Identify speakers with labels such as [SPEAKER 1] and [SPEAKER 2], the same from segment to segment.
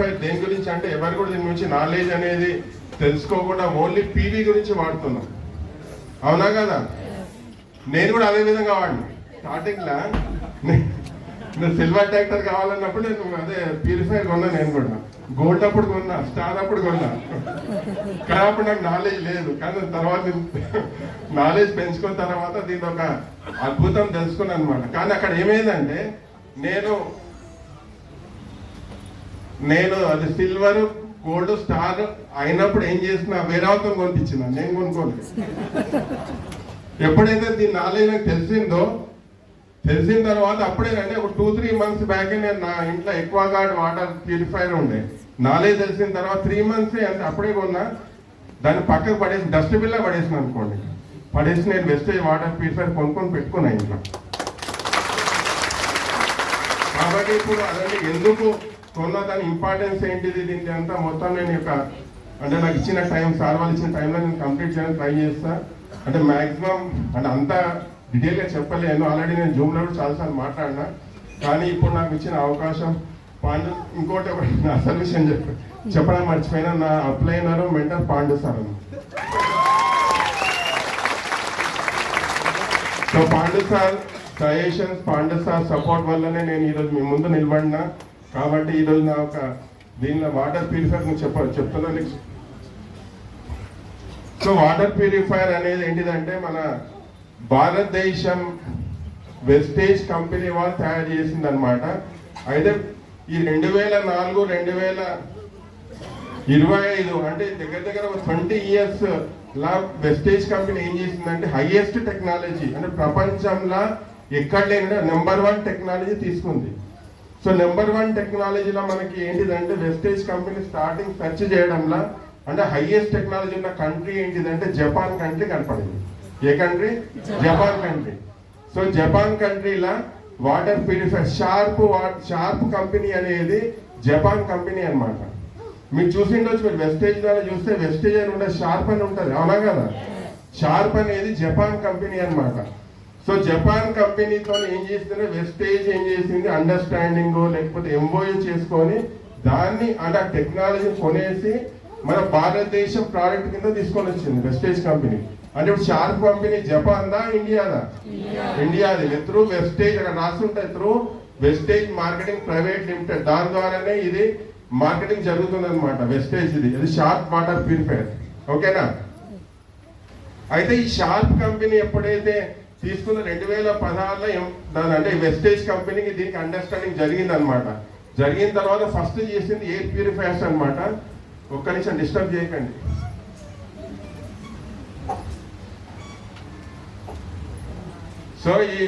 [SPEAKER 1] Purifier దేని గురించి అంటే ఎవరు కూడా దీని గురించి నాలెడ్జ్ అనేది తెలుసుకోకుండా ఓన్లీ పీవీ గురించి వాడుతున్నాం. అవునా కదా? నేను కూడా అదే విధంగా వాడిని. స్టార్టింగ్లో నేను సిల్వర్ ట్రాక్టర్ కావాలన్నప్పుడు నేను అదే ప్యూరిఫైర్ కొన్నా. నేను కూడా గోల్డ్ అప్పుడు కొన్నా, స్టార్ అప్పుడు కొన్నా. కానీ అప్పుడు నాకు నాలెడ్జ్ లేదు. కానీ తర్వాత నాలెడ్జ్ పెంచుకున్న తర్వాత దీని ఒక అద్భుతం తెలుసుకున్నాను అనమాట. కానీ అక్కడ ఏమైందంటే నేను అది సిల్వర్ గోల్డ్ స్టార్ అయినప్పుడు ఏం చేసిన వేరే అవతం కొనిపించిన, నేను కొనుక్కోలేదు. ఎప్పుడైతే దీని నాలెడ్జ్ నాకు తెలిసిన తర్వాత అప్పుడేనండి ఒక 2-3 months బ్యాక్ నేను నా ఇంట్లో ఎక్వాగార్డ్ వాటర్ ప్యూరిఫైర్ ఉండే. నాలెడ్జ్ తెలిసిన తర్వాత 3 months అంటే అప్పుడే కొన్నా. దాన్ని పక్కకు పడేసి డస్ట్బిన్లో పడేసిన అనుకోండి. పడేసి నేను వెస్టేజ్ వాటర్ ప్యూరిఫైర్ కొనుక్కొని పెట్టుకున్నా ఇంట్లో. కాబట్టి ఇప్పుడు అదండి ఎందుకు కొన్నా, దాని ఇంపార్టెన్స్ ఏంటిది, దీనికి అంతా మొత్తం నేను అంటే నాకు ఇచ్చిన టైం, సార్ వాళ్ళు ఇచ్చిన టైంలో నేను కంప్లీట్ చేయడానికి ట్రై చేస్తా. అంటే మ్యాక్సిమం అంటే అంతా డీటెయిల్గా చెప్పలేను. ఆల్రెడీ నేను జూమ్లో కూడా చాలాసార్లు మాట్లాడినా. కానీ ఇప్పుడు నాకు ఇచ్చిన అవకాశం పాండు, ఇంకోటి నా అసలు విషయం చెప్పడం మర్చిపోయినా, నా అప్లైనరు మెంటర్ పాండు సార్ అని. So Pandu sir suggestions, Pandu sir support వల్లనే నేను ఈరోజు మీ ముందు నిలబడినా. కాబట్టి ఈరోజు నా ఒక దీనిలో వాటర్ ప్యూరిఫైర్ చెప్తున్నాను. సో వాటర్ ప్యూరిఫైర్ అనేది ఏంటిదంటే మన భారతదేశం వెస్టేజ్ కంపెనీ వాళ్ళు తయారు చేసింది అనమాట. అయితే ఈ 2004-2025 అంటే దగ్గర ఒక 20 years లా వెస్టేజ్ కంపెనీ ఏం చేసిందంటే హైయెస్ట్ టెక్నాలజీ అంటే ప్రపంచంలో ఎక్కడ లేని నెంబర్ 1 టెక్నాలజీ తీసుకుంది. సో నెంబర్ 1 టెక్నాలజీలో మనకి ఏంటిదంటే వెస్టేజ్ కంపెనీ స్టార్టింగ్ సెర్చ్ చేయడంలో అంటే హైయెస్ట్ టెక్నాలజీ ఉన్న కంట్రీ ఏంటిదంటే జపాన్ కంట్రీ కనపడింది. ఏ country? Japan country. So Japan కంట్రీలో వాటర్ ప్యూరిఫైర్ షార్ప్ కంపెనీ అనేది జపాన్ కంపెనీ అనమాట. మీరు చూసిండొచ్చు, మీరు వెస్టేజ్ ద్వారా చూస్తే వెస్టేజ్ అని ఉండే షార్ప్ అని ఉంటుంది. అవునా కదా? షార్ప్ అనేది జపాన్ కంపెనీ అనమాట. సో జపాన్ కంపెనీతో ఏం చేస్తుంటే వెస్టేజ్ ఏం చేసింది, అండర్స్టాండింగ్ లేకపోతే ఎంఓయూ చేసుకొని దాన్ని అంటే ఆ టెక్నాలజీ కొనేసి మన భారతదేశం ప్రోడక్ట్ కింద తీసుకొని వచ్చింది వెస్టేజ్ కంపెనీ. అంటే ఇప్పుడు షార్ప్ కంపెనీ జపాన్దా ఇండియాదా? ఇండియాది. త్రూ వెస్టేజ్ అక్కడ రాస్తుంటాయి, through Vestige marketing private limited. దాని ద్వారానే ఇది మార్కెటింగ్ జరుగుతుంది అనమాట. వెస్టేజ్ ఇది షార్ప్ వాటర్ ప్యూరిఫైర్. ఓకేనా? అయితే ఈ షార్ప్ కంపెనీ ఎప్పుడైతే తీసుకున్న 2016లో దాని అంటే వెస్టేజ్ కంపెనీకి దీనికి అండర్స్టాండింగ్ జరిగింది అనమాట. జరిగిన తర్వాత ఫస్ట్ చేసింది ఎయిర్ ప్యూరిఫైర్స్ అనమాట. ఒక్క నిమిషం డిస్టర్బ్ చేయకండి. సో ఈ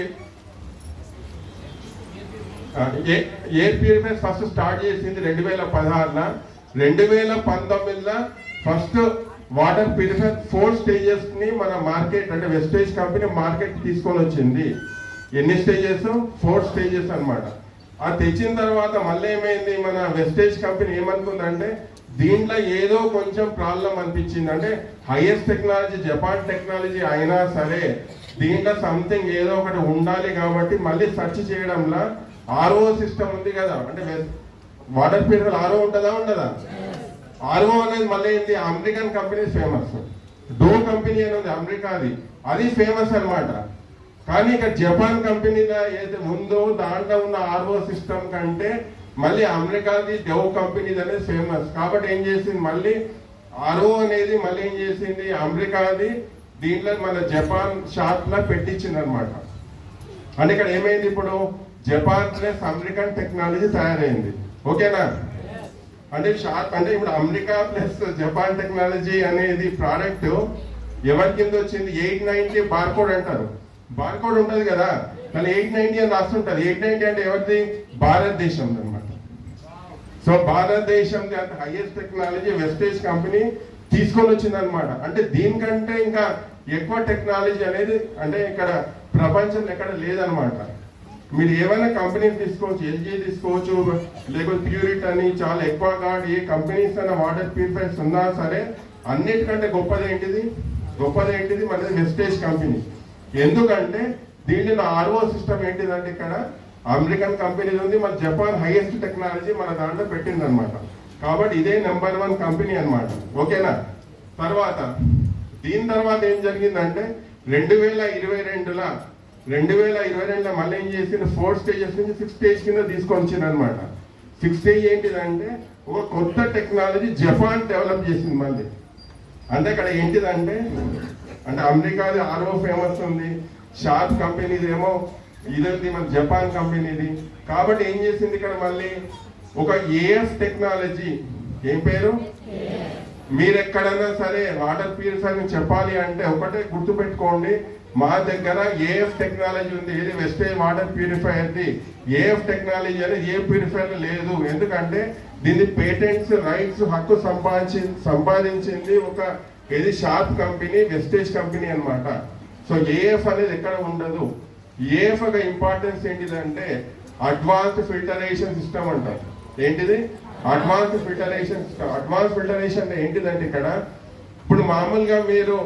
[SPEAKER 1] ఎయిర్ ప్యూరిఫైర్ ఫస్ట్ స్టార్ట్ చేసింది 2016లో. 2019లో ఫస్ట్ వాటర్ ప్యూరిఫైర్ 4 stages ని మన మార్కెట్ అంటే వెస్టేజ్ కంపెనీ మార్కెట్ తీసుకొని వచ్చింది. ఎన్ని స్టేజెస్? 4 stages అనమాట. అది తెచ్చిన తర్వాత మళ్ళీ ఏమైంది, మన వెస్టేజ్ కంపెనీ ఏమనుకుందంటే దీంట్లో ఏదో కొంచెం ప్రాబ్లం అనిపించింది. అంటే హైయెస్ట్ టెక్నాలజీ జపాన్ టెక్నాలజీ అయినా సరే దీంట్లో సంథింగ్ ఏదో ఒకటి ఉండాలి. కాబట్టి మళ్ళీ సెర్చ్ చేయడంలో ఆర్ఓ సిస్టమ్ ఉంది కదా, అంటే వాటర్ ప్యూరిఫైర్ ఆర్ఓ ఉంటుందా ఉండదా? ఆర్ఓ అనేది మళ్ళీ ఏంటి, American company famous. Dow company అనేది అమెరికాది, అది ఫేమస్ అనమాట. కానీ ఇక్కడ జపాన్ కంపెనీలో ఏదైతే ఉందో దాంట్లో ఉన్న ఆర్ఓ సిస్టమ్ కంటే మళ్ళీ అమెరికాది డో కంపెనీది అనేది ఫేమస్. కాబట్టి ఏం చేసింది, మళ్ళీ ఆర్ఓ అనేది మళ్ళీ ఏం చేసింది అమెరికాది దీంట్లో మన జపాన్ షాప్లో పెట్టించింది అనమాట. అంటే ఇక్కడ ఏమైంది, ఇప్పుడు జపాన్ ప్లస్ అమెరికన్ టెక్నాలజీ తయారైంది. ఓకేనా? అంటే షార్ప్ అంటే ఇప్పుడు అమెరికా ప్లస్ జపాన్ టెక్నాలజీ అనేది ప్రోడక్ట్ ఎవరి కింద వచ్చింది, 890 బార్కోడ్ అంటారు. బార్కోడ్ ఉంటుంది కదా, కానీ 890 అని రాస్తుంటుంది. 890 అంటే ఎవరిది? భారతదేశం అనమాట. సో భారతదేశం అంత హైయెస్ట్ టెక్నాలజీ వెస్టేజ్ కంపెనీ తీసుకొని వచ్చింది అనమాట. అంటే దీనికంటే ఇంకా ఎక్కువ టెక్నాలజీ అనేది అంటే ఇక్కడ ప్రపంచంలో ఎక్కడ లేదనమాట. మీరు ఏమైనా కంపెనీస్ తీసుకోవచ్చు, ఎల్జీ తీసుకోవచ్చు, లేకపోతే ప్యూరిట్ అని చాలా ఎక్కువ గార్డ్ ఏ కంపెనీస్ అయినా వాటర్ ప్యూరిఫైర్స్ ఉన్నా సరే అన్నిటికంటే గొప్పది ఏంటిది మనది వెస్టేజ్ కంపెనీ. ఎందుకంటే దీంట్లో ఆర్ఓ సిస్టమ్ ఏంటిదంటే ఇక్కడ అమెరికన్ కంపెనీ ఉంది, మన జపాన్ హైయెస్ట్ టెక్నాలజీ మన దాంట్లో పెట్టింది అనమాట. కాబట్టి ఇదే నెంబర్ 1 కంపెనీ అన్నమాట. ఓకేనా? తర్వాత దీని తర్వాత ఏం జరిగిందంటే 2022లో మళ్ళీ ఏం చేసింది, 4 స్టేజెస్ నుంచి 6 స్టేజ్ కింద తీసుకొని వచ్చింది అనమాట. 6 స్టేజ్ ఏంటిదంటే ఒక కొత్త టెక్నాలజీ జపాన్ డెవలప్ చేసింది మళ్ళీ. అంటే ఇక్కడ ఏంటిదంటే అంటే అమెరికాది ఆర్ఓ ఫేమస్ ఉంది, షార్ప్ కంపెనీది ఏమో ఇదండి మన జపాన్ కంపెనీది. కాబట్టి ఏం చేసింది ఇక్కడ మళ్ళీ ఒక ఏఎఫ్ టెక్నాలజీ. ఏం పేరు? మీరు ఎక్కడైనా సరే వాటర్ ప్యూరిఫైర్ చెప్పాలి అంటే ఒకటే గుర్తుపెట్టుకోండి, మా దగ్గర ఏఎఫ్ టెక్నాలజీ ఉంది. ఇది వెస్టేజ్ వాటర్ ప్యూరిఫైయర్ది ఏఎఫ్ టెక్నాలజీ అనేది ఏ ప్యూరిఫైర్ లేదు. ఎందుకంటే దీన్ని పేటెంట్స్ రైట్స్ హక్కు సంపాదించింది ఒక ఇది షార్ప్ కంపెనీ, వెస్టేజ్ కంపెనీ అన్నమాట. సో ఏఎఫ్ అనేది ఎక్కడ ఉండదు. ఏఎఫ్ యొక్క ఇంపార్టెన్స్ ఏంటిదంటే అడ్వాన్స్డ్ ఫిల్టరేషన్ సిస్టమ్ అంటారు. ఏంటిది? Advanced filtration system. Advance filtration ఏంటిదంటే ఇక్కడ ఇప్పుడు మామూలుగా మీరు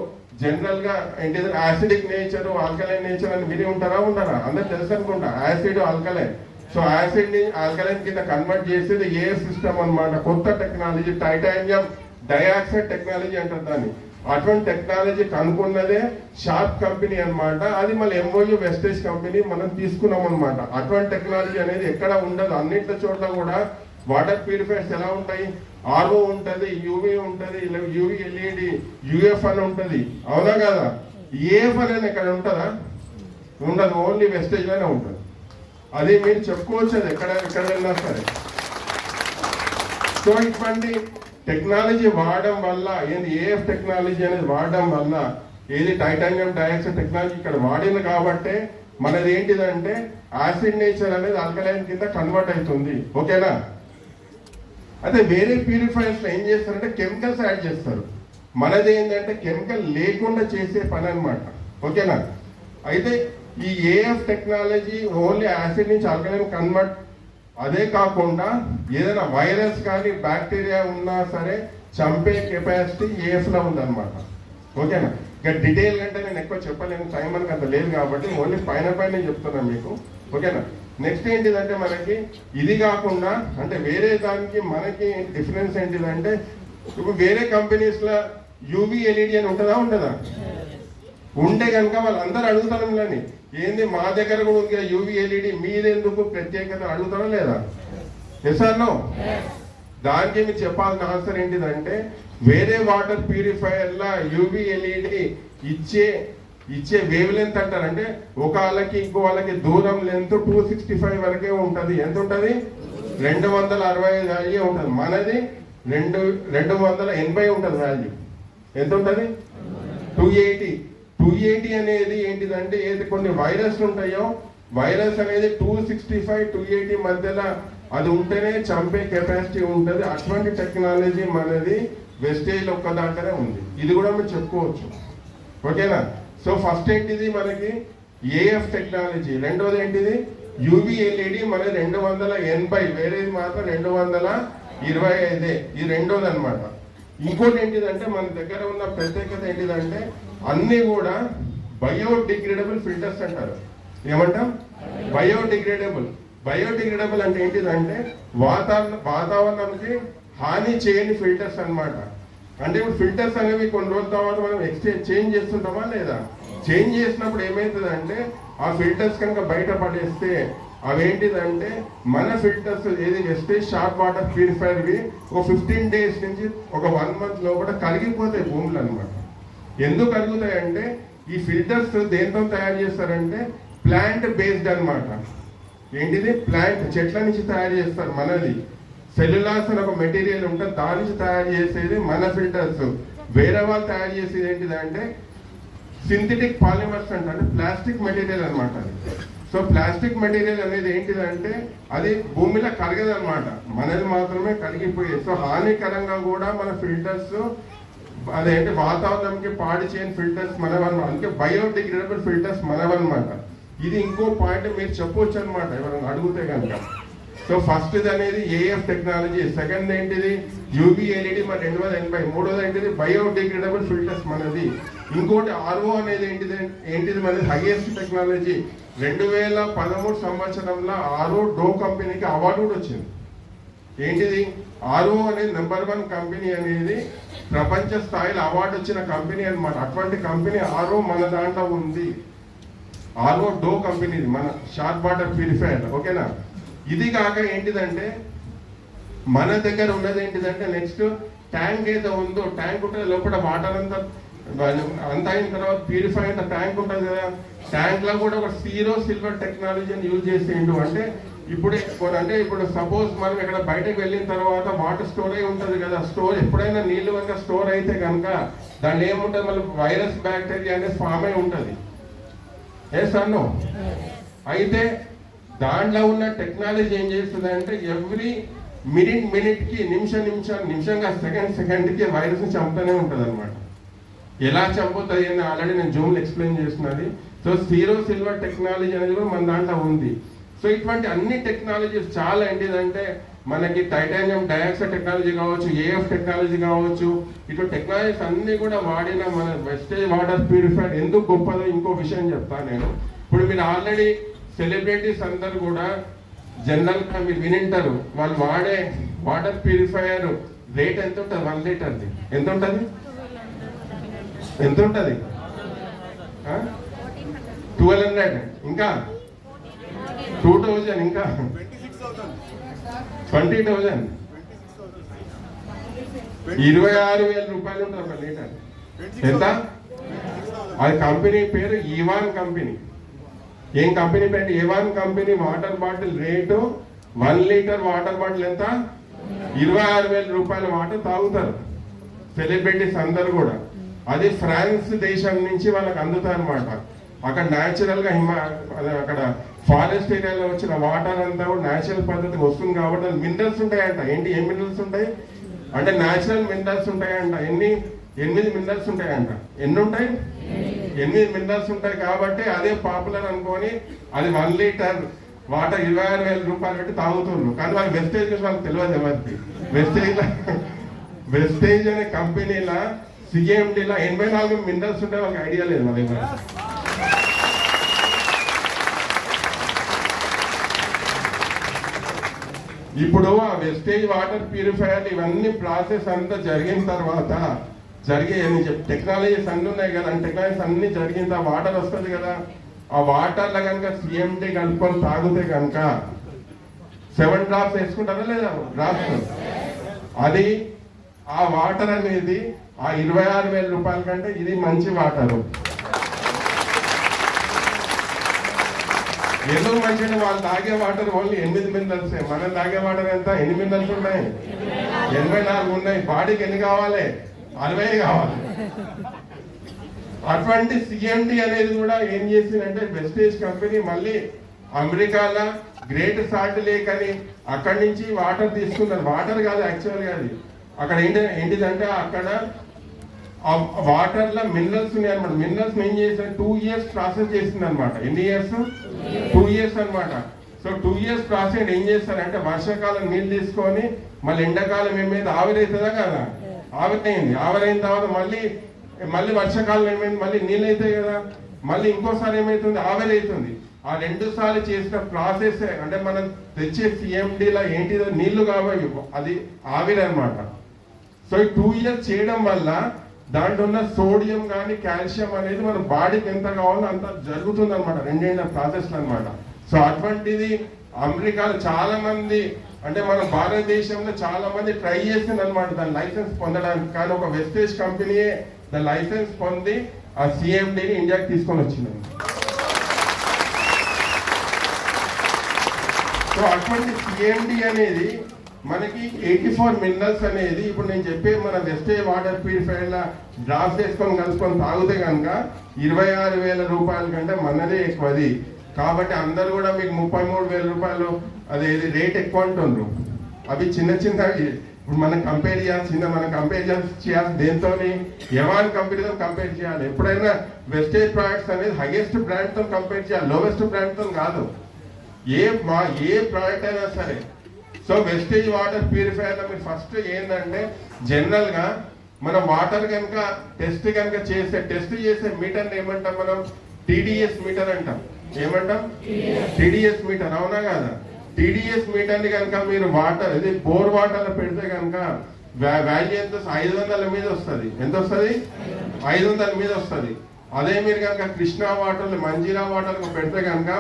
[SPEAKER 1] జనరల్ గా ఏంటిది యాసిడిక్ నేచర్ ఆల్కలైన్ నేచర్ అని విని ఉంటారా ఉండరా? అందరు తెలుసు అనుకుంటా, యాసిడ్ ఆల్కలైన్. సో యాసిడ్ ని ఆల్కలైన్ కింద కన్వర్ట్ చేసేది ఏ సిస్టమ్ అన్నమాట. కొత్త టెక్నాలజీ టైటానియం డయాక్సైడ్ టెక్నాలజీ అంటారు దాన్ని. అటువంటి టెక్నాలజీ కనుక్కున్నదే షార్ప్ కంపెనీ అన్నమాట. అది మళ్ళీ ఎంఓయూ వెస్టేజ్ కంపెనీ మనం తీసుకున్నాం అనమాట. అటువంటి టెక్నాలజీ అనేది ఎక్కడ ఉండదు. అన్నింటి చోట్ల కూడా వాటర్ ప్యూరిఫైర్స్ ఎలా ఉంటాయి, ఆర్ఓ ఉంటుంది, యూవీ ఉంటుంది, యూవీ ఎల్ఈడి, యూఎఫ్ అని ఉంటుంది. అవునా కదా? ఏఎఫ్ అనేది ఎక్కడ ఉంటుందా? ఉండదు. ఓన్లీ వెస్టేజ్ లోనే ఉంటుంది. అది మీరు చెప్పుకోవచ్చు, అది ఎక్కడ వెళ్ళినా సరే. సో ఇటువంటి టెక్నాలజీ వాడడం వల్ల ఏంది, ఏఎఫ్ టెక్నాలజీ అనేది వాడడం వల్ల ఏది టైటానియం డయాక్సైడ్ టెక్నాలజీ ఇక్కడ వాడింది కాబట్టే మనది ఏంటిదంటే యాసిడ్ నేచర్ అనేది ఆల్కలైన్ కింద కన్వర్ట్ అవుతుంది. ఓకేనా? అయితే వేరే ప్యూరిఫైయర్స్ ఏం చేస్తారంటే కెమికల్స్ యాడ్ చేస్తారు. మనది ఏంటంటే కెమికల్ లేకుండా చేసే పని అనమాట. ఓకేనా? అయితే ఈ ఏఎఫ్ టెక్నాలజీ ఓన్లీ యాసిడ్ నుంచి ఆల్కలైన్ కన్వర్ట్, అదే కాకుండా ఏదైనా వైరస్ కానీ బ్యాక్టీరియా ఉన్నా సరే చంపే కెపాసిటీ ఏఎఫ్ లో ఉందన్నమాట. ఓకేనా? ఇక డీటెయిల్ అంటే నేను ఎక్కువ చెప్పలేను, టైం మనకు అంత లేదు కాబట్టి ఓన్లీ పైన చెప్తున్నాను మీకు. ఓకేనా? నెక్స్ట్ ఏంటిదంటే మనకి ఇది కాకుండా అంటే వేరే దానికి మనకి డిఫరెన్స్ ఏంటిదంటే ఇప్పుడు వేరే కంపెనీస్ లో యూవీ ఎల్ఈడి అని ఉంటుందా ఉండదా? ఉంటే కనుక వాళ్ళందరూ అడుగుతారు మిమ్మల్ని, ఏంది మా దగ్గర కూడా ఉంది యూవీ ఎల్ఈడి, మీదెందుకు ప్రత్యేకత అడుగుతారా లేదా? Yes or no? దానికి మీరు చెప్పాల్సిన ఆన్సర్ ఏంటిదంటే వేరే వాటర్ ప్యూరిఫైయర్ లా యూవీ ఎల్ఈడి ఇచ్చే వేవ్ లెంత్ అంటారంటే ఒక వాళ్ళకి ఇంకో వాళ్ళకి దూరం లెంత్ 265 వరకే ఉంటుంది. ఎంత ఉంటుంది? 265 వాల్యూ ఉంటుంది. మనది 280 ఉంటుంది వాల్యూ. ఎంత ఉంటుంది? 280 అనేది ఏంటిదంటే ఏది కొన్ని వైరస్ ఉంటాయో వైరస్ అనేది 265 280 మధ్యలో అది ఉంటేనే చంపే కెపాసిటీ ఉంటుంది. అటువంటి టెక్నాలజీ మనది వెస్టేజ్ ఒక్క దాంట్లోనే ఉంది. ఇది కూడా మీరు చెప్పుకోవచ్చు. ఓకేనా? సో ఫస్ట్ ఏంటిది మనకి ఏఎఫ్ టెక్నాలజీ, రెండోది ఏంటిది యూవీ ఎల్ఈడి మన 280, వేరేది మాత్రం 225. ఇది రెండోది అనమాట. ఇంకోటి ఏంటిదంటే మన దగ్గర ఉన్న ప్రత్యేకత ఏంటిదంటే అన్ని కూడా బయోడిగ్రేడబుల్ ఫిల్టర్స్ అంటారు. ఏమంటాం? బయోడిగ్రేడబుల్ అంటే ఏంటిదంటే వాతావరణానికి హాని చేయని ఫిల్టర్స్ అన్నమాట. అంటే ఇప్పుడు ఫిల్టర్స్ అనేవి కొన్ని రోజుల తర్వాత మనం చేంజ్ చేస్తుంటామా లేదా? చేంజ్ చేసినప్పుడు ఏమవుతుందంటే ఆ ఫిల్టర్స్ కనుక బయట పడేస్తే అవేంటిదంటే మన ఫిల్టర్స్ ఏది వెస్టేజ్ షార్ప్ వాటర్ ప్యూరిఫైర్వి ఒక 15 days నుంచి ఒక 1 month లోపల కరిగిపోతాయి భూములు అనమాట. ఎందుకు కరుగుతాయంటే ఈ ఫిల్టర్స్ దేంతో తయారు చేస్తారంటే ప్లాంట్ బేస్డ్ అనమాట. ఏంటిది? ప్లాంట్ చెట్ల నుంచి తయారు చేస్తారు. మనది సెల్యులాస్ అని ఒక మెటీరియల్ ఉంటుంది, దాని నుంచి తయారు చేసేది మన ఫిల్టర్స్. వేరే వాళ్ళు తయారు చేసేది ఏంటిదంటే సింథటిక్ పాలిమర్స్ అంటే ప్లాస్టిక్ మెటీరియల్ అనమాట. సో ప్లాస్టిక్ మెటీరియల్ అనేది ఏంటిదంటే అది భూమిలో కరగదనమాట, మనది మాత్రమే కరిగిపోయేది. సో హానికరంగా కూడా మన ఫిల్టర్స్ అదేంటి వాతావరణంకి పాడి చేయని ఫిల్టర్స్ మనవన్నమాట. అంటే బయోడిగ్రేడబుల్ ఫిల్టర్స్ మనవన్నమాట. ఇది ఇంకో పాయింట్ మీరు చెప్పవచ్చు అనమాట ఎవరైనా అడిగితే కనుక. సో ఫస్ట్ అనేది ఏఎఫ్ టెక్నాలజీ, సెకండ్ ఏంటిది యూవీ ఎల్ఈడి మన 280, మూడోది ఏంటిది బయోడిగ్రేడబుల్ ఫిల్టర్స్ మనది. ఇంకోటి ఆర్ఓ అనేది ఏంటిది మనది హైయెస్ట్ ఏంటిది ఆర్ఓ అనేది నెంబర్ 1 కంపెనీ అనేది ప్రపంచ స్థాయిలో అవార్డు వచ్చిన కంపెనీ అన్నమాట. అటువంటి కంపెనీ ఆర్ఓ మన దాంట్లో ఉంది. ఆర్ఓ డో కంపెనీ మన షార్ట్ వాటర్ ప్యూరిఫైయర్, ఓకేనా. ఇది కాక ఏంటిదంటే మన దగ్గర ఉన్నది ఏంటిదంటే నెక్స్ట్ ట్యాంక్ ఏదో ఉందో, ట్యాంక్ ఉంటుంది లోపల వాటర్ అంతా అయిన తర్వాత ప్యూరిఫై అయిన ట్యాంక్ ఉంటుంది కదా, ట్యాంక్ లో కూడా ఒక జీరో సిల్వర్ టెక్నాలజీని యూజ్ చేసేయండు. అంటే ఇప్పుడు సపోజ్ మనం ఇక్కడ బయటకు వెళ్ళిన తర్వాత వాటర్ స్టోర్ అయి ఉంటుంది కదా, స్టోర్ ఎప్పుడైనా నీళ్లు కనుక స్టోర్ అయితే కనుక దాంట్లో ఏముంటుంది, మళ్ళీ వైరస్ బ్యాక్టీరియా అనేది ఫామ్ అయి ఉంటుంది. అన్నో అయితే దాంట్లో ఉన్న టెక్నాలజీ ఏం చేస్తుంది అంటే ఎవ్రీ మినిట్ కి నిమిషంగా సెకండ్కి వైరస్ ని చంపుతూనే ఉంటుంది అనమాట. ఎలా చంపుతుంది అని ఆల్రెడీ నేను జూమ్లో ఎక్స్ప్లెయిన్ చేస్తున్నది. సో జీరో సిల్వర్ టెక్నాలజీ అనేది కూడా మన దాంట్లో ఉంది. సో ఇటువంటి అన్ని టెక్నాలజీస్ చాలా ఏంటిదంటే మనకి టైటానియం డయాక్సైడ్ టెక్నాలజీ కావచ్చు, ఏఎఫ్ టెక్నాలజీ కావచ్చు, ఇటువంటి టెక్నాలజీస్ అన్ని కూడా వాడిన మన వెస్టేజ్ వాటర్ ప్యూరిఫైర్ ఎందుకు గొప్పదో ఇంకో విషయం చెప్తాను నేను. ఇప్పుడు మీరు ఆల్రెడీ సెలబ్రిటీస్ అందరు కూడా జనరల్గా మీరు వినింటారు, వాళ్ళు వాడే వాటర్ ప్యూరిఫైయర్ రేట్ ఎంత ఉంటుంది, 1 లీటర్ది ఎంత ఉంటుంది, ఎంత ఉంటుంది 1200, ఇంకా 2000, ఇంకా 20,000, 26,000 రూపాయలు ఉంటుంది 1 లీటర్. ఎంత? అది కంపెనీ పేరు ఈవాన్ కంపెనీ. ఏం కంపెనీ పేరు? ఈవాన్ company. Water bottle rate 1 litre water bottle ఎంత? 26,000 రూపాయల వాటర్ తాగుతారు సెలబ్రిటీస్ అందరు కూడా. అది ఫ్రాన్స్ దేశం నుంచి వాళ్ళకి అందుతాయి అనమాట. అక్కడ న్యాచురల్ గా అక్కడ ఫారెస్ట్ ఏరియాలో వచ్చిన వాటర్ అంతా కూడా న్యాచురల్ పద్ధతికి వస్తుంది కాబట్టి మినరల్స్ ఉంటాయంట. ఏంటి ఏం మినరల్స్ ఉంటాయి అంటే న్యాచురల్ మినరల్స్ ఉంటాయంట. 8 మినరల్స్ ఉంటాయంట. ఎన్ని ఉంటాయి? 8 మినరల్స్ ఉంటాయి కాబట్టి అదే పాపులర్ అనుకొని అది 1 లీటర్ వాటర్ 26,000 రూపాయలు పెట్టి తాగుతున్నారు. కానీ వాళ్ళ వెస్టేజ్ వాళ్ళకి తెలియదు ఎవరికి. వెస్టేజ్ అనే కంపెనీలా సిఎండిలా 84 మినరల్స్ ఉంటాయి, వాళ్ళకి ఐడియా లేదు మన దగ్గర. ఇప్పుడు ఆ వెస్టేజ్ వాటర్ ప్యూరిఫైయర్ ఇవన్నీ ప్రాసెస్ అంతా జరిగిన తర్వాత టెక్నాలజీస్ అన్నీ ఉన్నాయి కదా, టెక్నాలజీస్ అన్ని జరిగిన తర్వాత వాటర్ వస్తుంది కదా, ఆ వాటర్లో కనుక సిఎండి కలుపుకొని తాగితే కనుక 7 డ్రాప్స్ వేసుకుంటారా లేదా? డ్రాప్స్. అది ఆ వాటర్ అనేది ఆ 26,000 రూపాయల కంటే ఇది మంచి వాటరు. ఎందుకు మంచిగా? వాళ్ళు తాగే వాటర్ ఓన్లీ 8 మినరల్స్. మనం తాగే వాటర్ ఎంత? 8 మినరల్స్ ఉన్నాయి, 84 ఉన్నాయి. బాడీకి ఎన్ని కావాలి? 60 కావాలి. అటువంటి సిఎండి అనేది కూడా ఏం చేసిందంటే వెస్టేజ్ కంపెనీ మళ్ళీ అమెరికాలో గ్రేట్ సాల్ట్ లేక్ అని అక్కడి నుంచి వాటర్ తీసుకున్నారు. వాటర్ కాదు యాక్చువల్గా అది. అక్కడ ఏంటిదంటే అక్కడ వాటర్ లో మినరల్స్ ఉన్నాయి అనమాట. మినరల్స్ ఏం చేశారు? 2 ఇయర్స్ ప్రాసెస్ చేసింది అనమాట. ఎన్ని ఇయర్స్? 2 ఇయర్స్ అనమాట. సో 2 ఇయర్స్ ప్రాసెస్ ఏం చేస్తారంటే వర్షాకాలం నీళ్ళు తీసుకొని మళ్ళీ ఎండాకాలం ఏమైంది ఆవిరైతుందా కదా, ఆవిరైంది. ఆవిరైన తర్వాత మళ్ళీ వర్షాకాలం ఏమైంది, మళ్ళీ నీళ్ళు అవుతాయి కదా, మళ్ళీ ఇంకోసారి ఏమైతుంది, ఆవిరైతుంది. ఆ 2 సార్లు చేసిన ప్రాసెస్ అంటే మనం తెచ్చే సిఎండిలో ఏంటిదో నీళ్లు కాబట్టి అది ఆవిరి అనమాట. సో ఈ 2 ఇయర్స్ చేయడం వల్ల దాంట్లో ఉన్న సోడియం కానీ కాల్షియం అనేది మన బాడీకి ఎంత కావాలో అంత జరుగుతుంది అనమాట. 2 ప్రాసెస్లు అనమాట. సో అటువంటిది అమెరికాలో చాలా మంది అంటే మన భారతదేశంలో చాలా మంది ట్రై చేసింది అనమాట దాని లైసెన్స్ పొందడానికి. కానీ ఒక వెస్టేజ్ కంపెనీయే దాని లైసెన్స్ పొంది ఆ సిఎండిని ఇండియాకి తీసుకొని వచ్చింది. సో అటువంటి సిఎండి అనేది మనకి 84 మినరల్స్ అనేది ఇప్పుడు నేను చెప్పే మన వెస్టేజ్ వాటర్ ప్యూరిఫైయర్ల డ్రాప్స్ వేసుకొని కలుసుకొని తాగితే కనుక 26,000 రూపాయల కంటే మనదే ఎక్కువది. కాబట్టి అందరు కూడా మీకు 33,000 రూపాయలు అదే రేట్ ఎక్కువ అంటున్నారు. అవి చిన్న ఇప్పుడు మనం కంపేర్ చేయాల్సి దేంతో? ఎవాన్ కంపెనీతో కంపేర్ చేయాలి. ఎప్పుడైనా వెస్టేజ్ ప్రొడక్ట్స్ అనేది హైయెస్ట్ బ్రాండ్తో కంపేర్ చేయాలి, లోవెస్ట్ బ్రాండ్తో కాదు. ఏ ప్రోడక్ట్ అయినా సరే. సో వెస్టేజ్ వాటర్ ప్యూరిఫైయర్ మీరు ఫస్ట్ ఏంటంటే జనరల్ గా మనం వాటర్ కనుక టెస్ట్ చేసే మీటర్ ఏమంటాం మనం? టీడీఎస్ మీటర్ అంటాం. ఏమంటాం? TDS metre. అవునా కదా? టీడీఎస్ మీటర్ని కనుక మీరు వాటర్ ఇది బోర్ వాటర్లో పెడితే కనుక వాల్యూ ఎంత 500 మీద వస్తుంది. ఎంత వస్తుంది? 500 మీద వస్తుంది. అదే మీరు కనుక కృష్ణా వాటర్లు మంజీరా వాటర్లు పెడితే కనుక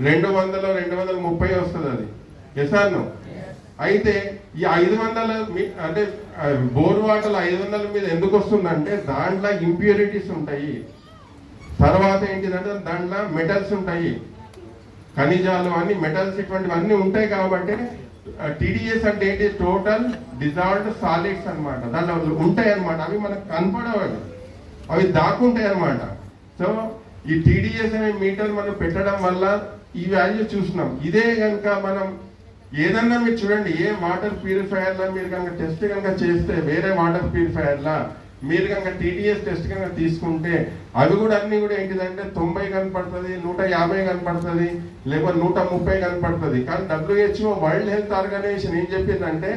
[SPEAKER 1] 200 230 వస్తుంది. అది ఎసాను. అయితే ఈ 500 అంటే బోర్ వాటర్ 500 మీద ఎందుకు వస్తుందంటే దాంట్లో ఇంప్యూరిటీస్ ఉంటాయి. తర్వాత ఏంటిదంటే దాంట్లో మెటల్స్ ఉంటాయి, ఖనిజాలు అన్ని మెటల్స్ ఇటువంటివన్నీ ఉంటాయి. కాబట్టి టీడీఎస్ అంటే ఏంటి? టోటల్ డిజాల్వ్డ్ సాలిడ్స్ అనమాట. దాంట్లో ఉంటాయి అనమాట. అవి మనకు కనపడవు, అవి దాక్కుంటాయి అనమాట. సో ఈ టీడీఎస్ అనే మీటర్ మనం పెట్టడం వల్ల ఈ వాల్యూ చూస్తున్నాం. ఇదే కనుక మనం ఏదన్నా మీరు చూడండి, ఏ వాటర్ ప్యూరిఫైయర్లా మీరు కనుక టెస్ట్ కనుక చేస్తే, వేరే వాటర్ ప్యూరిఫైయర్లా మీరు కనుక టీడీఎస్ టెస్ట్ కనుక తీసుకుంటే అవి కూడా అన్ని కూడా ఏంటిదంటే 90 కనపడుతుంది, 150 కనపడుతుంది, లేకపోతే 130 కనపడుతుంది. కానీ WHO వరల్డ్ హెల్త్ ఆర్గనైజేషన్ ఏం చెప్పిందంటే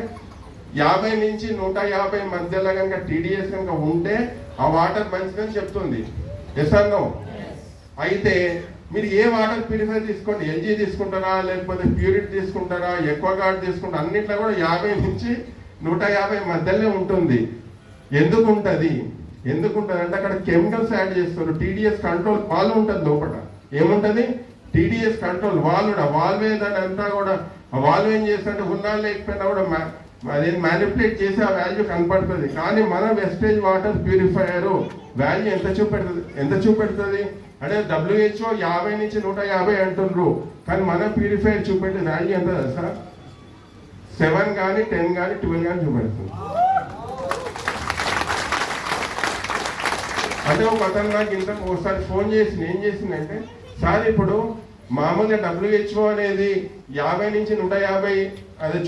[SPEAKER 1] 50 నుంచి 150 మధ్యలో కనుక టీడీఎస్ కనుక ఉంటే ఆ వాటర్ మంచిదని చెప్తుంది. Yes or no? అయితే మీరు ఏ వాటర్ ప్యూరిఫైర్ తీసుకోండి, ఎల్జీ తీసుకుంటారా లేకపోతే ప్యూరిట్ తీసుకుంటారా, ఎక్వాగార్డ్ తీసుకుంటారా, అన్నిట్లో కూడా 50 నుంచి 150 మధ్యలో ఉంటుంది. ఎందుకు ఉంటుంది అంటే అక్కడ కెమికల్స్ యాడ్ చేస్తారు. టీడీఎస్ కంట్రోల్ వాల్వ్ ఉంటుంది లోపల. ఏముంటుంది? TDS control valve. వాల్వ్ ఏదంటే అంతా కూడా వాల్వ్ ఏం చేస్తుంటే ఉన్నా లేకపోయినా కూడా అదేం మ్యానిపులేట్ చేసి ఆ వాల్యూ కనపడుతుంది. కానీ మన వెస్టేజ్ వాటర్ ప్యూరిఫైయర్ వాల్యూ ఎంత చూపెడుతుంది అంటే WHO 50 నుంచి 150 అంటున్నారు. కానీ మన ప్యూరిఫైయర్ చూపెట్టే వాల్యూ ఎంత తెలుసా? 7 కానీ 10 కానీ 12 కానీ చూపెడుతుంది. అంటే ఒక అతను నాకు ఇంత ఒకసారి ఫోన్ చేసి ఏం చేసిందంటే, సార్ ఇప్పుడు మామూలుగా WHO అనేది 50 నుంచి 150 అది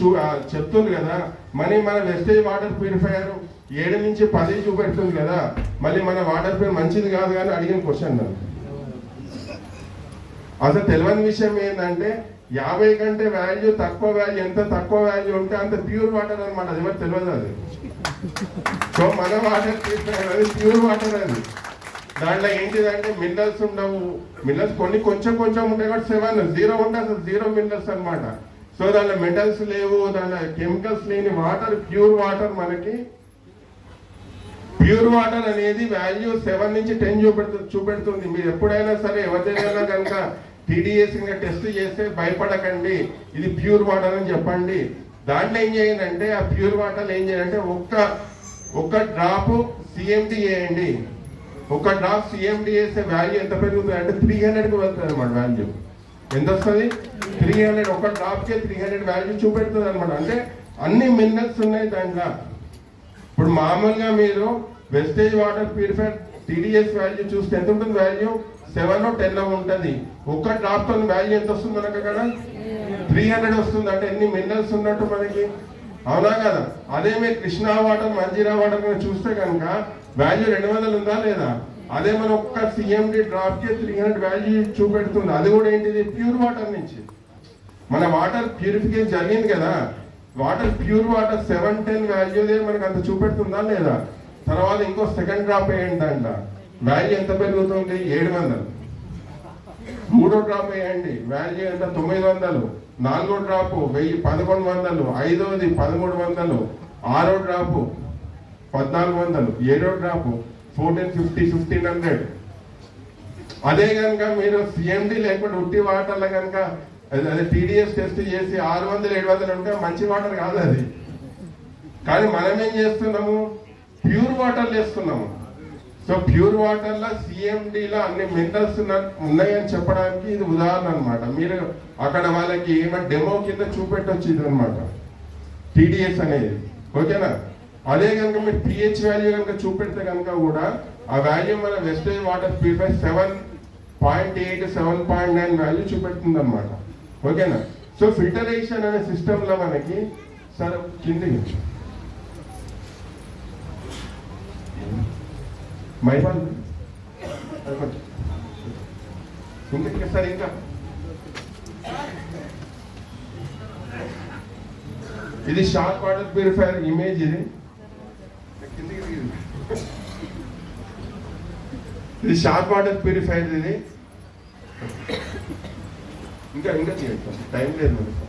[SPEAKER 1] చెప్తుంది కదా, మరి మన వెస్టేజ్ వాటర్ ప్యూరిఫైయర్ 7 నుంచి 10 చూపెడుతుంది కదా, మళ్ళీ మన వాటర్ ప్యూర్ మంచిది కాదు కానీ అడిగిన క్వశ్చన్ నన్ను. అసలు తెలియని విషయం ఏంటంటే 50 కంటే వాల్యూ తక్కువ వాల్యూ, ఎంత తక్కువ వాల్యూ ఉంటే అంత ప్యూర్ వాటర్ అనమాట. అది ఎవరు తెలియదు. అది సో మన వాటర్ ప్యూరిఫైయర్ అది ప్యూర్ వాటర్. అది దాంట్లో ఏంటిదంటే మినరల్స్ ఉండవు. మినరల్స్ కొన్ని కొంచెం ఉంటాయి కాబట్టి 7 0 ఉంటే అసలు 0 మినరల్స్ అనమాట. సో దాంట్లో మెటల్స్ లేవు, దాంట్లో కెమికల్స్ లేని వాటర్ ప్యూర్ వాటర్. మనకి ప్యూర్ వాటర్ అనేది వాల్యూ 7 నుంచి 10 చూపెడుతుంది. మీరు ఎప్పుడైనా సరే ఎవరిదైనా కనుక టీడీఎస్ టెస్ట్ చేస్తే భయపడకండి, ఇది ప్యూర్ వాటర్ అని చెప్పండి. దాంట్లో ఏం చేయండి అంటే ఆ ప్యూర్ వాటర్ ఏం చేయాలంటే ఒక్క డ్రాప్ సిఎండి వేయండి. ఒక డ్రాప్ సిఎండి వేస్తే వాల్యూ ఎంత పెరుగుతుంది అంటే 300కి వెళ్తుంది అనమాట. వాల్యూ ఎంత వస్తుంది? 300. ఒక డ్రాప్కే 300 వాల్యూ చూపెడుతుంది అనమాట. అంటే అన్ని మినరల్స్ ఉన్నాయి దాంట్లో. ఇప్పుడు మామూలుగా మీరు wastage water purifier TDS value చూస్తే ఎంత ఉంటుంది? వాల్యూ 7 10 ఉంటుంది. ఒక్క డ్రాప్ తో వాల్యూ ఎంత వస్తుంది మనకు? అక్కడ 300 వస్తుంది. అంటే ఎన్ని మినరల్స్ ఉన్నట్టు మనకి, అవునా కదా? అదే మీరు కృష్ణా వాటర్ మంజీరా వాటర్ చూస్తే కనుక వాల్యూ 200 ఉందా లేదా? అదే మన ఒక్క సిఎండి డ్రాప్ కి 300 వాల్యూ చూపెడుతుంది. అది కూడా ఏంటిది? ప్యూర్ వాటర్ నుంచి. మన వాటర్ ప్యూరిఫికేషన్ జరిగింది కదా, వాటర్ ప్యూర్ వాటర్ 7 10 వాల్యూ మనకు అంత చూపెడుతుందా లేదా? తర్వాత ఇంకో సెకండ్ డ్రాప్ వేయండి, దాంట్లో వాల్యూ ఎంత పెరుగుతుంది? 700. మూడో డ్రాప్ వేయండి, వాల్యూ ఎంత? 900. నాలుగో డ్రాప్ 1000 1100. ఐదోది 1300. ఆరో డ్రాప్ 1400. ఏడో డ్రాప్ 1450 1500. అదే కనుక మీరు సిఎండి లేకపోతే ఉట్టి వాటర్లో కనుక అదే టీడీఎస్ టెస్ట్ చేసి 600 700 ఉంటే మంచి వాటర్ కాదు అది. కానీ మనం ఏం చేస్తున్నాము? ప్యూర్ వాటర్ వేస్తున్నాము. సో ప్యూర్ వాటర్లో సిఎండిలో అన్ని మినరల్స్ ఉన్నాయని చెప్పడానికి ఇది ఉదాహరణ అనమాట. మీరు అక్కడ వాళ్ళకి ఏమైనా డెమో కింద చూపెట్టొచ్చు ఇది అనమాట టీడీఎస్ అనేది. ఓకేనా? అదే కనుక మీరు పిహెచ్ వాల్యూ కనుక చూపెడితే కనుక కూడా ఆ వాల్యూ మన వెస్టేజ్ వాటర్ ప్యూరిఫైయర్ 7.8 7.9 వాల్యూ చూపెడుతుంది అనమాట. ఓకేనా? సో ఫిల్టరేషన్ అనే సిస్టంలో మనకి సరే కిందికి మైపాల్ ఇంకా సార్ ఇంకా ఇది షార్ట్ వాటర్ ప్యూరిఫైయర్ ఇమేజ్. ఇది షార్ట్ వాటర్ ప్యూరిఫైయర్. ఇది ఇంకా చేయండి, టైం లేదు మనకి.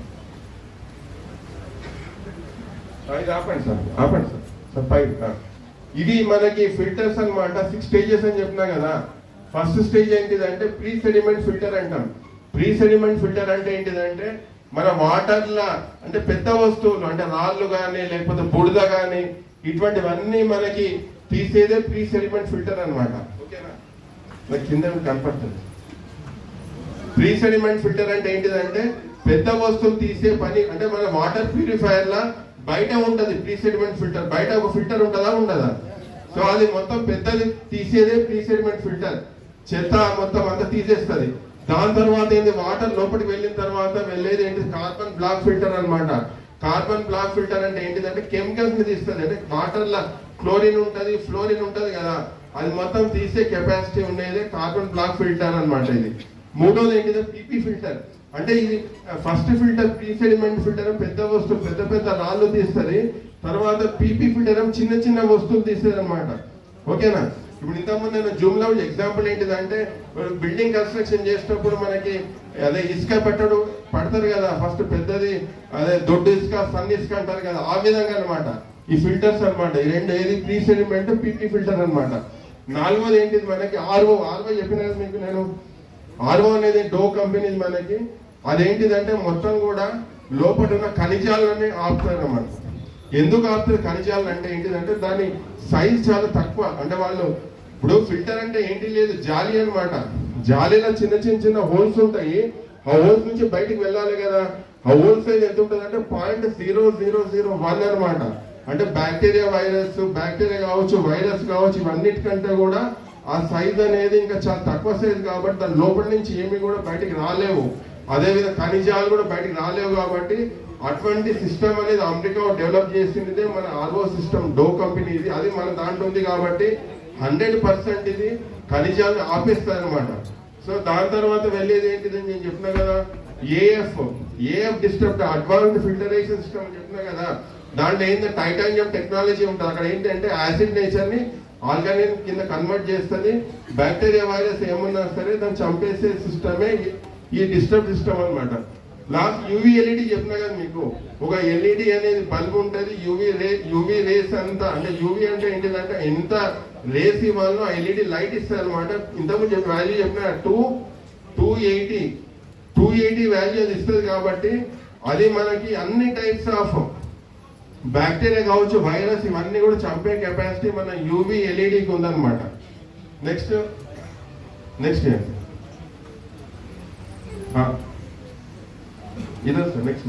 [SPEAKER 1] ఇది ఆపండి సార్, ఆపండి సార్. సార్ పైప్ ఇది మనకి ఫిల్టర్స్ అన్నమాట. 6 స్టేజెస్ అని చెప్పినా కదా. ఫస్ట్ స్టేజ్ ఏంటిదంటే ప్రీ సెడిమెంట్ ఫిల్టర్ అంటాం. ప్రీ సెడిమెంట్ ఫిల్టర్ అంటే ఏంటిదంటే మన వాటర్లా అంటే పెద్ద వస్తువులు అంటే రాళ్ళు కానీ లేకపోతే బుడద కానీ ఇటువంటివన్నీ మనకి తీసేదే ప్రీ సెడిమెంట్ ఫిల్టర్ అన్నమాట. ఓకేనా, నాకు కింద కనపడుతుంది. ప్రీ సెడిమెంట్ ఫిల్టర్ అంటే ఏంటిదంటే పెద్ద వస్తువులు తీసే పని. అంటే మన వాటర్ ప్యూరిఫైయర్ లా బయట ఉంటది ప్రీ సెడిమెంట్ ఫిల్టర్. బయట ఒక ఫిల్టర్ ఉంటుందా ఉండదా? సో అది మొత్తం పెద్దది తీసేదే ప్రీ సెడిమెంట్ ఫిల్టర్. చెత్త మొత్తం అంతా తీసేస్తుంది. దాని తర్వాత ఏంటి, వాటర్ లోపలికి వెళ్ళిన తర్వాత వెళ్ళేది ఏంటి, కార్బన్ బ్లాక్ ఫిల్టర్ అన్నమాట. కార్బన్ బ్లాక్ ఫిల్టర్ అంటే ఏంటిదంటే కెమికల్స్ ని తీస్తుంది. అంటే వాటర్ లా క్లోరిన్ ఉంటది, ఫ్లోరిన్ ఉంటది కదా, అది మొత్తం తీసే కెపాసిటీ ఉండేది కార్బన్ బ్లాక్ ఫిల్టర్ అన్నమాట. ఇది మూడోది ఏంటిది పీపీ ఫిల్టర్. అంటే ఇది first filter pre sediment filter పెద్ద వస్తువులు పెద్ద పెద్ద రాళ్ళు తీస్తుంది. తర్వాత పీపీ ఫిల్టర్ చిన్న చిన్న వస్తువులు తీస్తుంది అనమాట. ఓకేనా, ఇప్పుడు ఇంతకుముందు నేను జూమ్ లో ఎగ్జాంపుల్ ఏంటిదంటే బిల్డింగ్ కన్స్ట్రక్షన్ చేసినప్పుడు మనకి అదే ఇసుక పడతారు కదా, ఫస్ట్ పెద్దది అదే దొడ్డు ఇసుక సన్ ఇసుక అంటారు కదా, ఆ విధంగా అనమాట ఈ ఫిల్టర్స్ అనమాట. ఈ రెండు ఏది ప్రీ సెడిమెంట్ పీపీ ఫిల్టర్ అనమాట. నాలుగోది ఏంటిది మనకి ఆర్ఓ. ఆర్ఓ చెప్పిన కదా మీకు నేను. ఆర్ఓ అనేది డో కంపెనీ మనకి. అదేంటిదంటే మొత్తం కూడా లోపల ఉన్న ఖనిజాలన్నీ ఆపుతారు అన్నమాట. ఎందుకు ఆపుతారు ఖనిజాలు అంటే ఏంటిదంటే దాని సైజ్ చాలా తక్కువ. అంటే వాళ్ళు ఇప్పుడు ఫిల్టర్ అంటే ఏంటి లేదు, జాలి అన్నమాట. జాలీలో చిన్న చిన్న చిన్న హోల్స్ ఉంటాయి. ఆ హోల్స్ నుంచి బయటికి వెళ్ళాలి కదా. ఆ హోల్ సైజ్ ఎంత ఉంటుంది అంటే 0.0001 అనమాట. అంటే బ్యాక్టీరియా కావచ్చు, వైరస్ కావచ్చు, ఇవన్నిటికంటే కూడా ఆ సైజ్ అనేది ఇంకా చాలా తక్కువ సైజ్ కాబట్టి దాని లోపల నుంచి ఏమి కూడా బయటికి రాలేవు. అదేవిధంగా ఖనిజాలు కూడా బయటికి రాలేవు. కాబట్టి అటువంటి సిస్టమ్ అనేది అమెరికా డెవలప్ చేసిందే మన ఆర్ఓ సిస్టమ్, డో కంపెనీ. ఇది అది మన దాంట్లో ఉంది కాబట్టి 100% ఇది ఖనిజాలను ఆపేస్తారు అనమాట. సో దాని తర్వాత వెళ్ళేది ఏంటిది నేను చెప్పినా కదా, AF disturb advanced filtration system అని చెప్పినా కదా. దాంట్లో ఏంటంటే టైటానియం టెక్నాలజీ ఉంటుంది. అక్కడ ఏంటంటే యాసిడ్ నేచర్ ని ఆర్గానిక్ కింద కన్వర్ట్ చేస్తుంది. బ్యాక్టీరియా వైరస్ ఏమన్నా సరే దాన్ని చంపేసే సిస్టమే ఈ డిస్టర్బ్ సిస్టమ్ అనమాట. లాస్ట్ యూవీ ఎల్ఈడి చెప్పినా కదా మీకు. ఒక ఎల్ఈడి అనేది బల్బ్ ఉంటుంది. యూవీ రేస్ అంతా అంటే యూవీ అంటే ఏంటిదంటే ఎంత రేస్ ఇవ్వాలో ఆ ఎల్ఈడి లైట్ ఇస్తుంది అనమాట. ఇంతకుముందు వాల్యూ చెప్పిన 280 వాల్యూ అది ఇస్తుంది. కాబట్టి అది మనకి అన్ని టైప్స్ ఆఫ్ బ్యాక్టీరియా కావచ్చు, వైరస్ ఇవన్నీ కూడా చంపే కెపాసిటీ మన యూవీ ఎల్ఈడికి ఉందన్నమాట. నెక్స్ట్ ఇదే సార్. నెక్స్ట్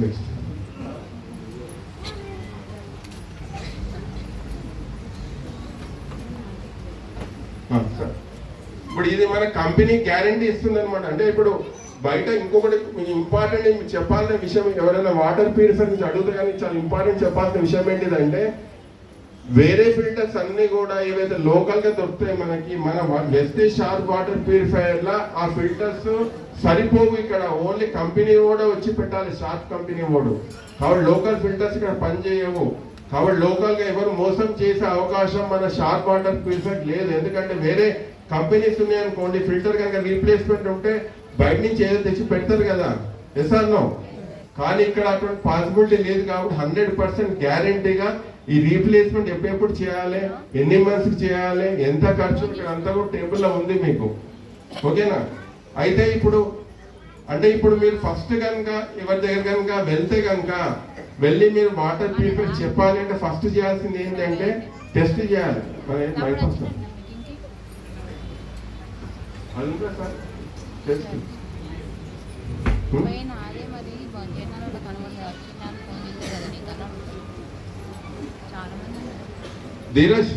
[SPEAKER 1] సార్ ఇప్పుడు ఇది మన కంపెనీ గ్యారంటీ ఇస్తుంది అనమాట. అంటే ఇప్పుడు బయట ఇంకొకటి ఇంపార్టెంట్ చెప్పాల్సిన విషయం, ఎవరైనా వాటర్ ప్యూరిఫైర్ నుంచి అడుగుతా కానీ చాలా ఇంపార్టెంట్ చెప్పాల్సిన విషయం ఏంటిదంటే వేరే ఫిల్టర్స్ అన్ని కూడా ఏవైతే లోకల్ గా దొరుకుతాయి మనకి, మన వెస్టేజ్ షార్ప్ వాటర్ ప్యూరిఫైయర్ లా ఆ ఫిల్టర్స్ సరిపోవు. ఇక్కడ ఓన్లీ కంపెనీ కూడా వచ్చి పెట్టాలి, షార్ప్ కంపెనీ వాడు. కాబట్టి లోకల్ ఫిల్టర్స్ ఇక్కడ పనిచేయవు. కాబట్టి లోకల్ గా ఎవరు మోసం చేసే అవకాశం మన షార్ప్ వాటర్ ప్యూరిఫైర్ లేదు. ఎందుకంటే వేరే కంపెనీస్ ఉన్నాయనుకోండి, ఫిల్టర్ కనుక రీప్లేస్మెంట్ ఉంటే బయట నుంచి ఏదో తెచ్చి పెడతారు కదా, ఎస్ ఆర్ నో. కానీ ఇక్కడ అటువంటి పాసిబిలిటీ లేదు. కాబట్టి 100% గ్యారంటీగా ఈ రీప్లేస్మెంట్ ఎప్పుడెప్పుడు చేయాలి, ఎన్ని మంత్స్ చేయాలి, ఎంత ఖర్చు, ఇక్కడ అంతా కూడా టేబుల్లో ఉంది మీకు. ఓకేనా. అయితే ఇప్పుడు మీరు ఫస్ట్ కనుక ఎవరి దగ్గర కనుక వెళ్తే కనుక వెళ్ళి మీరు వాటర్ ప్యూరిఫై చెప్పాలి అంటే ఫస్ట్ చేయాల్సింది ఏంటంటే టెస్ట్ చేయాలి. అందుకే సార్ టెస్ట్. ధీరజ్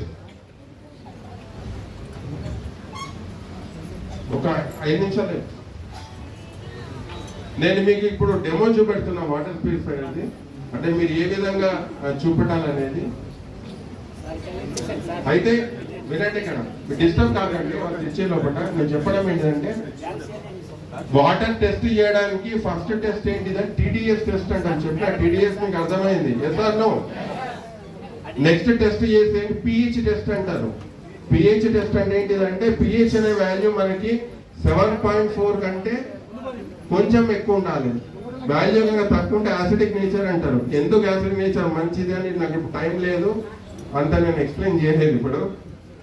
[SPEAKER 1] ఒక 5 నిమిషాలు నేను మీకు ఇప్పుడు డెమో చూపెడుతున్నా వాటర్ ప్యూరిఫైర్ అది. అంటే మీరు ఏ విధంగా చూపెట్టాలనేది. అయితే వినండి, ఇక్కడ డిస్టర్బ్ కాకండి. వాళ్ళు ఇచ్చే లోపల నేను చెప్పడం ఏంటంటే వాటర్ టెస్ట్ చేయడానికి ఫస్ట్ టెస్ట్ ఏంటిదంటే టీడీఎస్ టెస్ట్ అంటాను. చెప్పిన టీడీఎస్ మీకు అర్థమైంది, yes or no. Next test చేసేది పిహెచ్ టెస్ట్ అంటారు. పిహెచ్ టెస్ట్ అంటే ఏంటిదంటే పిహెచ్ అనే వాల్యూ మనకి 7.4 కంటే కొంచెం ఎక్కువ ఉండాలి. వాల్యూ కనుక తక్కువ ఉంటే యాసిడిక్ నేచర్ అంటారు. ఎందుకు యాసిడిక్ నేచర్ మంచిది అని నాకు ఇప్పుడు టైం లేదు, అంత నేను ఎక్స్ప్లెయిన్ చేయలేదు ఇప్పుడు.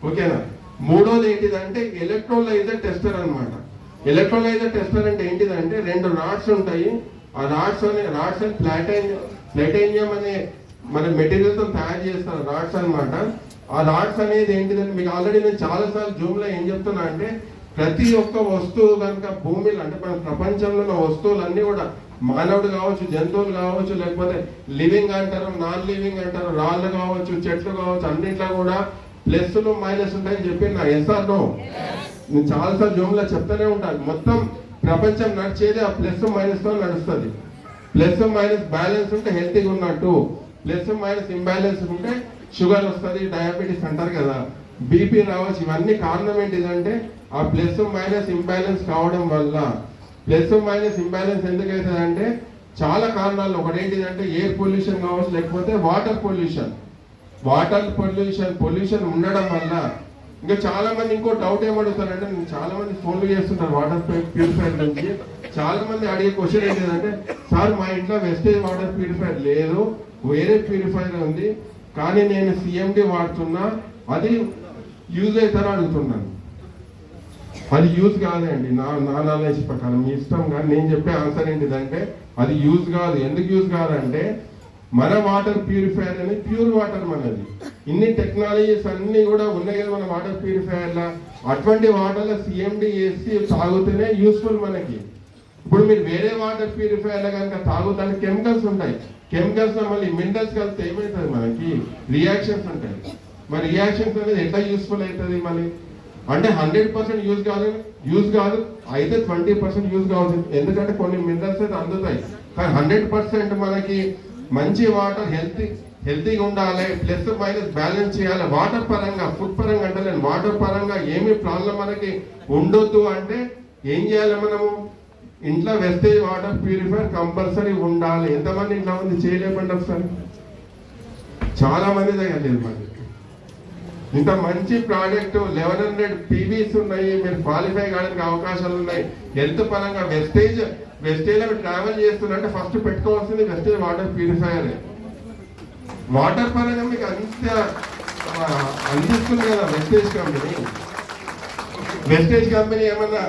[SPEAKER 1] ఓకేనా. మూడోది ఏంటిదంటే ఎలక్ట్రోలైజర్ టెస్టర్ అనమాట. ఎలక్ట్రోలైజర్ టెస్టర్ అంటే ఏంటిదంటే 2 రాడ్స్ ఉంటాయి. ఆ రాడ్స్ అని ప్లాటైనియం అనే మన మెటీరియల్తో తయారు చేస్తారు రాడ్స్ అనమాట. ఆ రాడ్స్ అనేది ఏంటిదంటే మీకు ఆల్రెడీ నేను చాలాసార్లు జూమ్లో ఏం చెప్తున్నా అంటే ప్రతి ఒక్క వస్తువు కనుక భూమిలో అంటే మన ప్రపంచంలో ఉన్న వస్తువులన్నీ కూడా మానవుడు కావచ్చు, జంతువులు కావచ్చు, లేకపోతే లివింగ్ అంటారు, నాన్ లివింగ్ అంటారు, రాళ్ళు కావచ్చు, చెట్లు కావచ్చు, అన్నింటిలో కూడా ప్లస్లు మైనస్ ఉంటాయని చెప్పి నా ఎస్ఆర్ నో నేను చాలాసార్లు జూమ్లో చెప్తూనే ఉంటాను. మొత్తం ప్రపంచం నడిచేది ఆ ప్లస్ మైనస్ తో నడుస్తుంది. ప్లస్ మైనస్ బ్యాలెన్స్ ఉంటే హెల్తీగా ఉన్నట్టు, ప్లస్ మైనస్ ఇంబ్యాలెన్స్ ఉంటే షుగర్ వస్తుంది, డయాబెటీస్ అంటారు కదా, బీపీ రావచ్చు. ఇవన్నీ కారణం ఏంటిదంటే ఆ ప్లస్ మైనస్ ఇంబ్యాలెన్స్ కావడం వల్ల. ప్లస్ మైనస్ ఇంబ్యాలెన్స్ ఎందుకు అవుతుంది అంటే చాలా కారణాలు. ఒకటి ఏంటిదంటే ఎయిర్ పొల్యూషన్ కావచ్చు, లేకపోతే వాటర్ పొల్యూషన్ ఉండడం వల్ల. ఇంకా చాలా మంది ఇంకో డౌట్ ఏమడుగుతారంటే చాలా మంది ఫోన్లు చేస్తుంటారు వాటర్ ప్యూరిఫైర్ నుంచి. చాలా మంది అడిగే క్వశ్చన్ ఏంటిదంటే సార్ మా ఇంట్లో వెస్టేజ్ వాటర్ ప్యూరిఫైర్ లేదు, వేరే ప్యూరిఫైర్ ఉంది, కానీ నేను సిఎండి వాడుతున్నా, అది యూజ్ అవుతారో అడుగుతున్నాను. అది యూజ్ కాదండి నా నాలెడ్జ్ ప్రకారం, మీ ఇష్టం. కానీ నేను చెప్పే ఆన్సర్ ఏంటిదంటే అది యూజ్ కాదు. ఎందుకు యూజ్ కాదంటే మన వాటర్ ప్యూరిఫైయర్ అని ప్యూర్ వాటర్ మనది. ఇన్ని టెక్నాలజీస్ అన్ని కూడా ఉన్నాయి కదా మన వాటర్ ప్యూరిఫైయర్లా. అటువంటి వాటర్లో సిఎండి వేసి తాగుతూనే యూస్ఫుల్ మనకి. ఇప్పుడు మీరు వేరే వాటర్ ప్యూరిఫైయర్లో కనుక తాగుతానికి కెమికల్స్ ఉంటాయి. కెమికల్స్ లో మళ్ళీ మినరల్స్ కలిపితే ఏమవుతుంది మనకి రియాక్షన్స్ ఉంటాయి. మరి రియాక్షన్స్ అనేది ఎట్లా యూస్ఫుల్ అవుతుంది మళ్ళీ అంటే 100% యూజ్ కాదు అయితే 20% యూజ్ కావచ్చు. ఎందుకంటే కొన్ని మినరల్స్ అయితే అందుతాయి, కానీ 100% మనకి మంచి వాటర్ హెల్తీగా ఉండాలి, ప్లస్ మైనస్ బ్యాలెన్స్ చేయాలి. వాటర్ పరంగా ఫుడ్ పరంగా అంటే నేను వాటర్ పరంగా ఏమి ప్రాబ్లం మనకి ఉండొద్దు అంటే ఏం చేయాలి మనము? ఇంట్లో వెస్టేజ్ వాటర్ ప్యూరిఫైర్ కంపల్సరీ ఉండాలి. ఎంతమంది ఇంట్లో ఉంది చేయలేమండి ఒకసారి? చాలా మంది దగ్గర లేదు. మరి ఇంత మంచి ప్రోడక్ట్ 1100 పీవీస్ ఉన్నాయి, మీరు క్వాలిఫై కావడానికి అవకాశాలు ఉన్నాయి. హెల్త్ పరంగా వెస్టేజ్ లో ట్రావెల్ చేస్తున్నట్టే ఫస్ట్ పెట్టుకోవాల్సింది వెస్టేజ్ వాటర్ ప్యూరిఫైయర్. వాటర్ పరంగా మీకు అందిస్తుంది కదా వెస్టేజ్ కంపెనీ ఏమన్నా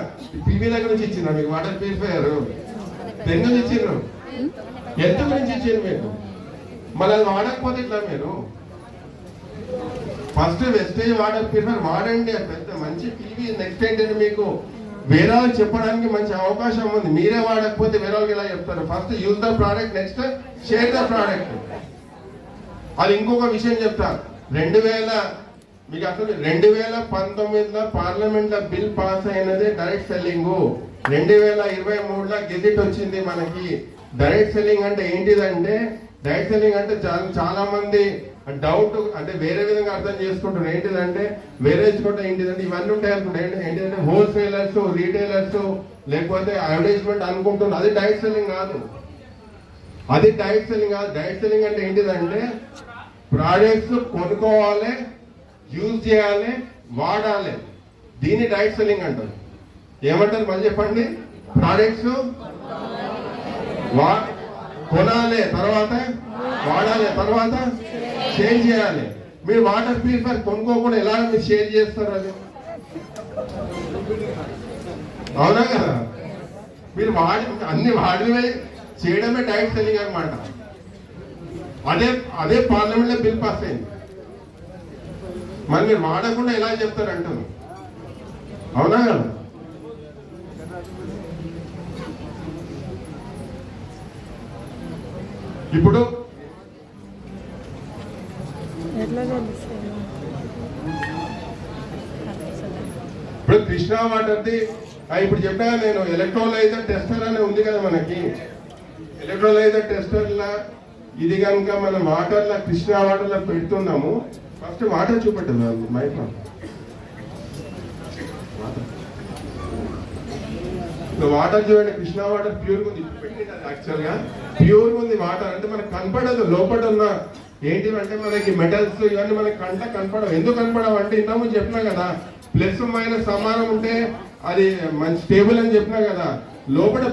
[SPEAKER 1] పీవీ దగ్గర నుంచి ఇచ్చిందా మీకు వాటర్ ప్యూరిఫైయర్? దేని నుంచి ఇచ్చిండ్రు? హెల్త్ గురించి ఇచ్చిండ్రు మీకు. మళ్ళీ అది వాడకపోతే ఇట్లా మీరు ఫస్ట్ వెస్టేజ్ వాటర్ ప్యూరిఫైయర్ వాడండి. పెద్ద మంచి టీవీ. నెక్స్ట్ ఏంటంటే మీకు వేరే వాళ్ళకి చెప్పడానికి మంచి అవకాశం ఉంది. మీరే వాడకపోతే వేరే వాళ్ళకి ఎలా చెప్తారు? First use the product, next share the product. అది ఇంకొక విషయం చెప్తా. 2019లో పార్లమెంట్ లో బిల్ పాస్ అయినది డైరెక్ట్ సెల్లింగ్. 2023లో గెజిట్ వచ్చింది మనకి. డైరెక్ట్ సెల్లింగ్ అంటే ఏంటిదంటే డైరెక్ట్ సెల్లింగ్ అంటే చాలా మంది డౌట్ అంటే వేరే విధంగా అర్థం చేసుకుంటున్నారు. ఏంటిదంటే వేరే కూడా ఏంటిదంటే ఇవన్నీ ఉంటాయి అనుకుంటారు. ఏంటిదంటే హోల్సేలర్స్, రీటైలర్స్ లేకపోతే అడ్వర్టైజ్మెంట్ అనుకుంటున్నారు. అది డైరెక్ట్ సెల్లింగ్ కాదు. డైరెక్ట్ సెల్లింగ్ అంటే ఏంటిదంటే ప్రోడక్ట్స్ కొనుక్కోవాలి, యూజ్ చేయాలి, వాడాలి. దీన్ని డైరెక్ట్ సెల్లింగ్ అంటారు. ఏమంటారు మళ్ళీ చెప్పండి? ప్రోడక్ట్స్ కొనాలి, తర్వాత వాడాలి, తర్వాత షేర్ చేయాలి. మీరు వాటర్ ప్యూరిఫైయర్ కొనుక్కోకుండా ఎలా మీరు షేర్ చేస్తారు? అది అవునా కదా? మీరు అన్ని వాడినవే చేయడమే డైరెక్ట్ సెల్లింగ్ అనమాట. అదే పార్లమెంట్ లో బిల్ పాస్ అయింది. మరి మీరు వాడకుండా ఎలా చెప్తారు అంటారు? అవునా కదా? ఇప్పుడు కృష్ణా వాటర్ది ఇప్పుడు చెప్పినా నేను ఎలక్ట్రోలైజర్ టెస్టర్ అనే ఉంది కదా మనకి. ఎలక్ట్రోలైజర్ టెస్టర్లా ఇది కనుక మనం వాటర్లో కృష్ణా వాటర్లో పెడుతున్నాము. ఫస్ట్ వాటర్ చూపెట్టదు మైక్ వాటర్ చూడండి. కృష్ణా వాటర్ ప్యూర్ ఉంది. యాక్చువల్ గా ప్యూర్ ఉంది వాటర్. అంటే మనకు కనపడదు లోపల ఉన్న ఏంటివంటే మనకి మెటల్స్ ఇవన్నీ మనకి కనపడవు. ఎందుకు కనపడవు అంటే ఇంతకు చెప్పినా కదా ప్లస్ మైనస్ సమానం ఉంటే అది మంచి స్టేబుల్ అని చెప్పినా కదా. లోపల